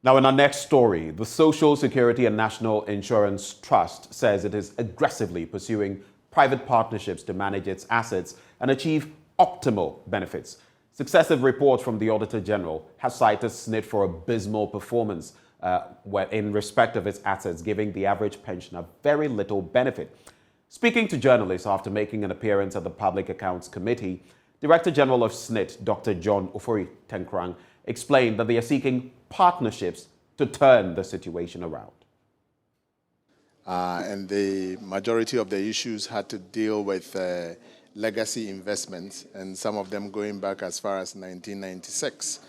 Now, in our next story, the Social Security and National Insurance Trust says it is aggressively pursuing private partnerships to manage its assets and achieve optimal benefits. Successive reports from the Auditor General have cited SSNIT for abysmal performance in respect of its assets, giving the average pensioner very little benefit. Speaking to journalists after making an appearance at the Public Accounts Committee, Director General of SSNIT, Dr. John Ofori-Tenkrang, explained that they are seeking partnerships to turn the situation around. And the majority of the issues had to deal with legacy investments, and some of them going back as far as 1996.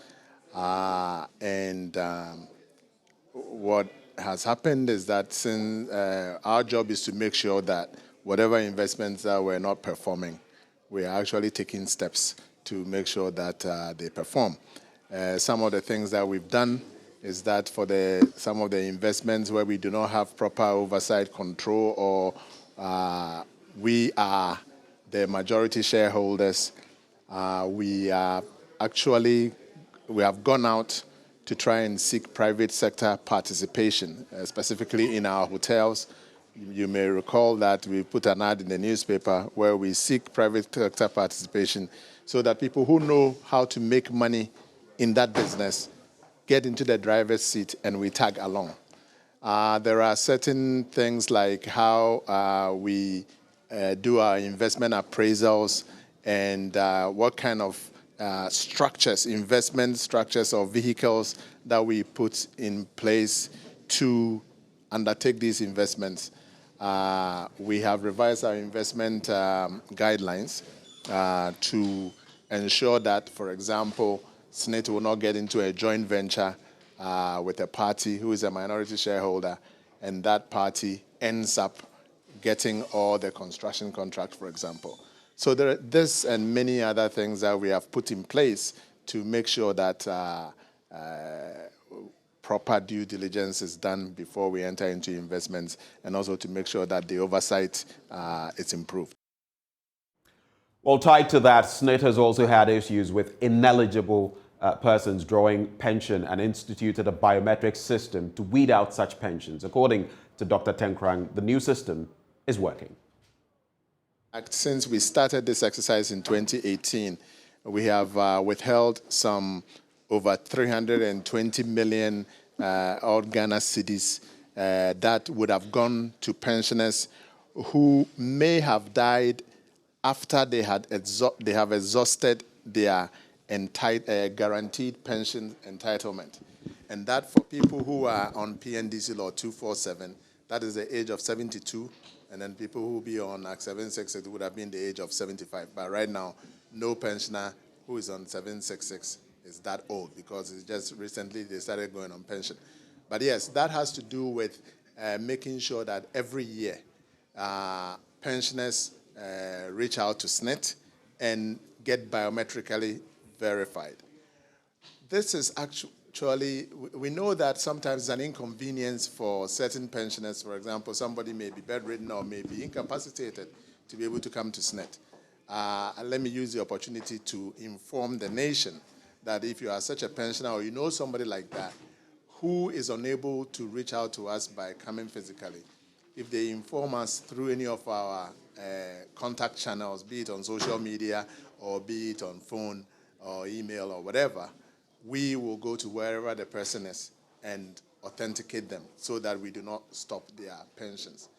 What has happened is that since our job is to make sure that whatever investments that were not performing, we are actually taking steps to make sure that they perform. Some of the things that we've done is that for some of the investments where we do not have proper oversight control, or we are the majority shareholders, we have gone out to try and seek private sector participation, specifically in our hotels. You may recall that we put an ad in the newspaper where we seek private sector participation so that people who know how to make money in that business get into the driver's seat and we tag along. There are certain things like how we do our investment appraisals and what kind of structures, investment structures or vehicles that we put in place to undertake these investments. We have revised our investment guidelines to ensure that, for example, SSNIT will not get into a joint venture with a party who is a minority shareholder, and that party ends up getting all the construction contracts, for example. So there are this and many other things that we have put in place to make sure that proper due diligence is done before we enter into investments, and also to make sure that the oversight is improved. Well, tied to that, SSNIT has also had issues with ineligible persons drawing pension and instituted a biometric system to weed out such pensions. According to Dr. Tenkrang, the new system is working. Since we started this exercise in 2018, we have withheld some over 320 million odd Ghana cedis that would have gone to pensioners who may have died after they have exhausted their guaranteed pension entitlement. And that for people who are on PNDC Law 247, that is the age of 72, and then people who will be on Act 766 would have been the age of 75. But right now, no pensioner who is on 766 is that old, because it's just recently they started going on pension. But yes, that has to do with making sure that every year pensioners reach out to SSNIT and get biometrically verified. This is actually, we know that sometimes it's an inconvenience for certain pensioners. For example, somebody may be bedridden or may be incapacitated to be able to come to SSNIT. And let me use the opportunity to inform the nation that if you are such a pensioner or you know somebody like that who is unable to reach out to us by coming physically, if they inform us through any of our contact channels, be it on social media or be it on phone or email or whatever, we will go to wherever the person is and authenticate them so that we do not stop their pensions.